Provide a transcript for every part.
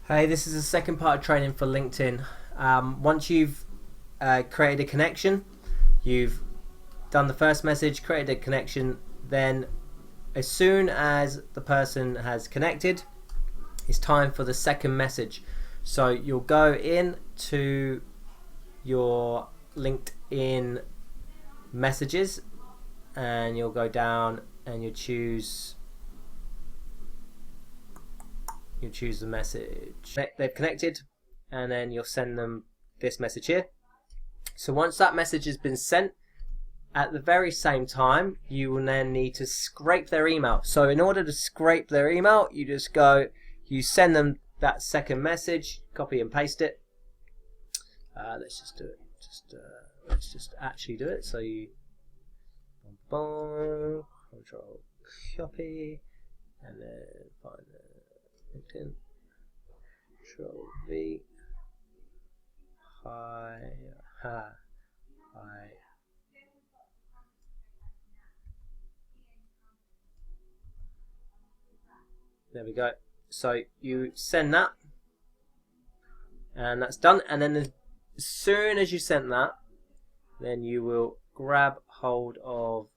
Hey, this is the second part of training for LinkedIn. Once you've created a connection, you've done the first message, created a connection, then as soon as the person has connected, it's time for the second message. So you'll go in to your LinkedIn messages and you'll go down and you choose the message. They've connected, and then you'll send them this message here. So once that message has been sent, at the very same time, you will then need to scrape their email. So in order to scrape their email, you send them that second message, copy and paste it. Let's just do it. Let's just actually do it. So you control copy, and then find the LinkedIn, Control V, hi. There we go. So you send that, and that's done. And then as soon as you send that, then you will grab hold of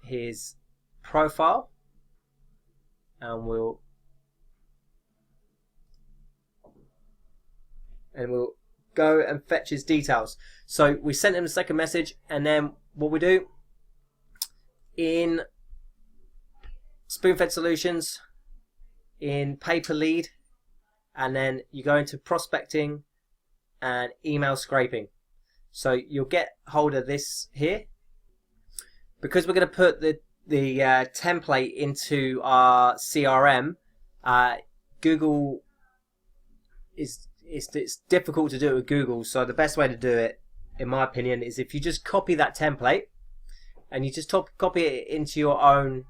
his profile, and we'll go and fetch his details. So we sent him the second message, and then what we do in Spoonfed Solutions, in Paper Lead, and then you go into prospecting and email scraping. So you'll get hold of this here, because we're going to put the template into our CRM. Google it's difficult to do it with Google, so the best way to do it, in my opinion, is if you just copy that template and you just copy it into your own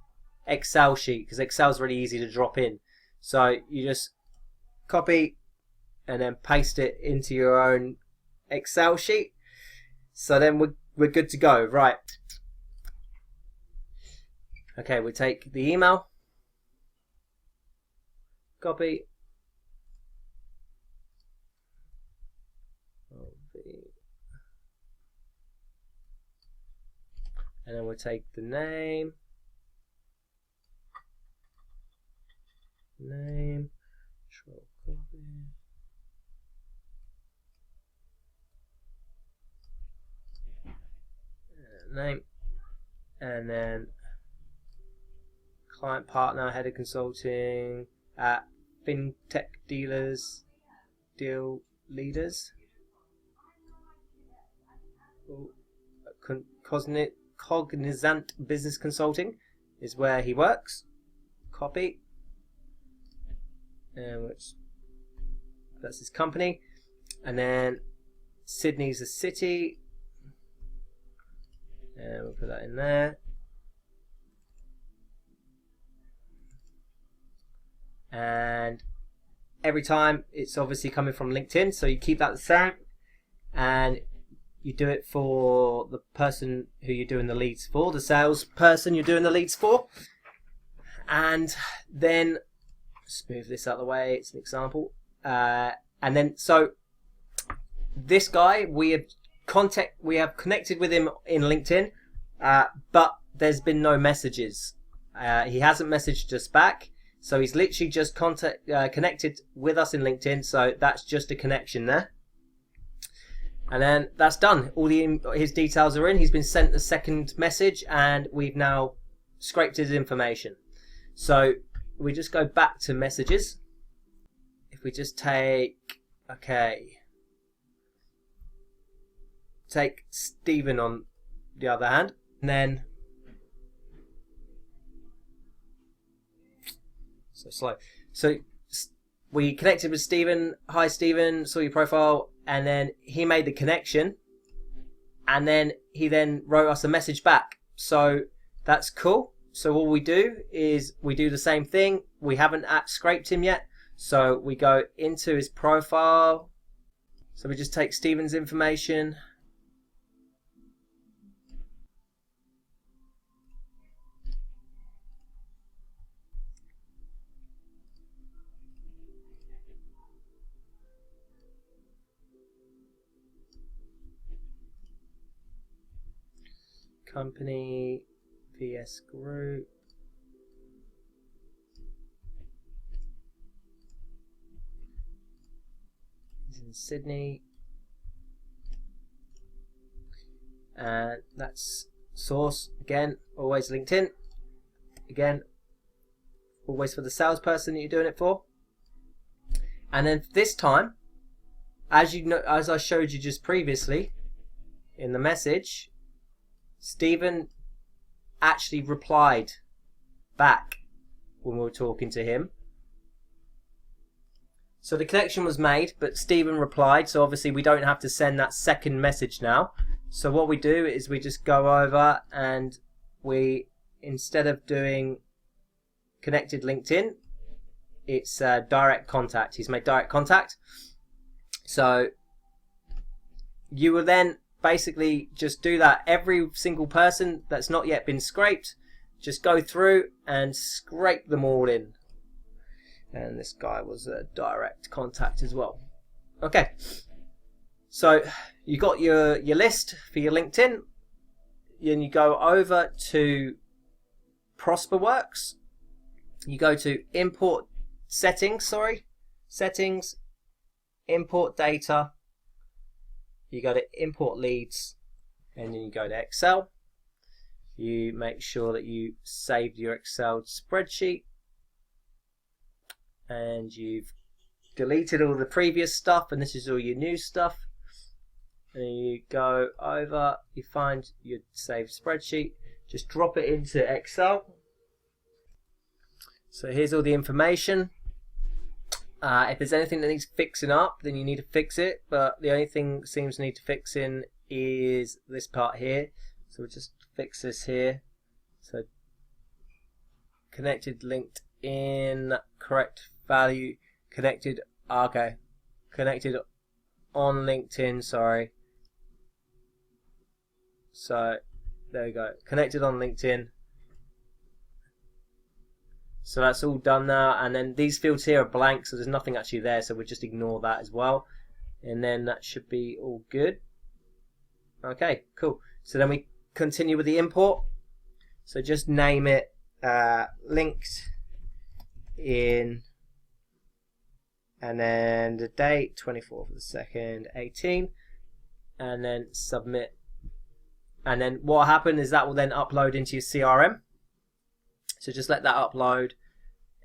Excel sheet, because Excel's really easy to drop in. So you just copy and then paste it into your own Excel sheet. So then we're good to go, right? Okay, we take the email, copy, and then we'll take the name, control copy, name, and then client partner, head of consulting at FinTech Dealers, Deal Leaders, Cognizant Business Consulting is where he works. Copy, and that's his company, and then Sydney's a city, and we'll put that in there. And every time it's obviously coming from LinkedIn, so you keep that the same, and you do it for the person who you're doing the leads for, the sales person you're doing the leads for. And then let's move this out of the way, it's an example. And then so this guy, we have connected with him in LinkedIn, but there's been no messages. He hasn't messaged us back, so he's literally just connected with us in LinkedIn. So that's just a connection there. And then that's done. All his details are in. He's been sent the second message, and we've now scraped his information. So we just go back to messages. If we just take Stephen on the other hand, and then so slow. So we connected with Stephen. Hi Stephen, saw your profile, and then he made the connection, and then he wrote us a message back. So that's cool. So all we do is we do the same thing. We haven't scraped him yet, so we go into his profile. So we just take Stephen's information, company, VS Group. He's in Sydney. And that's source, again, always LinkedIn. Again, always for the salesperson that you're doing it for. And then this time, as you know, as I showed you just previously in the message, Stephen actually replied back when we were talking to him. So the connection was made, but Stephen replied, so obviously we don't have to send that second message now. So what we do is we just go over and we, instead of doing connected LinkedIn, it's direct contact. He's made direct contact. So you will then basically just do that. Every single person that's not yet been scraped, just go through and scrape them all in. And this guy was a direct contact as well. Okay. So you got your list for your LinkedIn. Then you go over to Prosperworks. You go to import settings, settings, import data. You go to import leads, and then you go to Excel. You make sure that you saved your Excel spreadsheet, and you've deleted all the previous stuff, and this is all your new stuff. And you go over, you find your saved spreadsheet, just drop it into Excel. So here's all the information. If there's anything that needs fixing up, then you need to fix it, but the only thing that seems to need to fixing is this part here. So we'll just fix this here. So connected LinkedIn, correct value, connected, okay, connected on LinkedIn, sorry. So there we go, connected on LinkedIn. So that's all done now, and then these fields here are blank, so there's nothing actually there, so we'll just ignore that as well, and then that should be all good. Okay, cool. So then we continue with the import. So just name it linked in, and then the date 24th of the 2nd 18, and then submit. And then what will happen is that will then upload into your CRM. So just let that upload,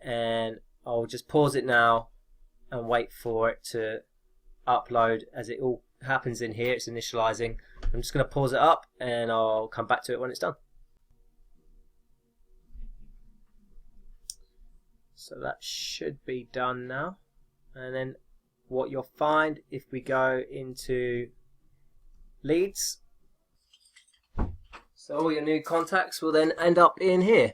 and I'll just pause it now and wait for it to upload as it all happens in here. It's initializing. I'm just going to pause it up and I'll come back to it when it's done. So that should be done now. And then what you'll find if we go into leads, so all your new contacts will then end up in here.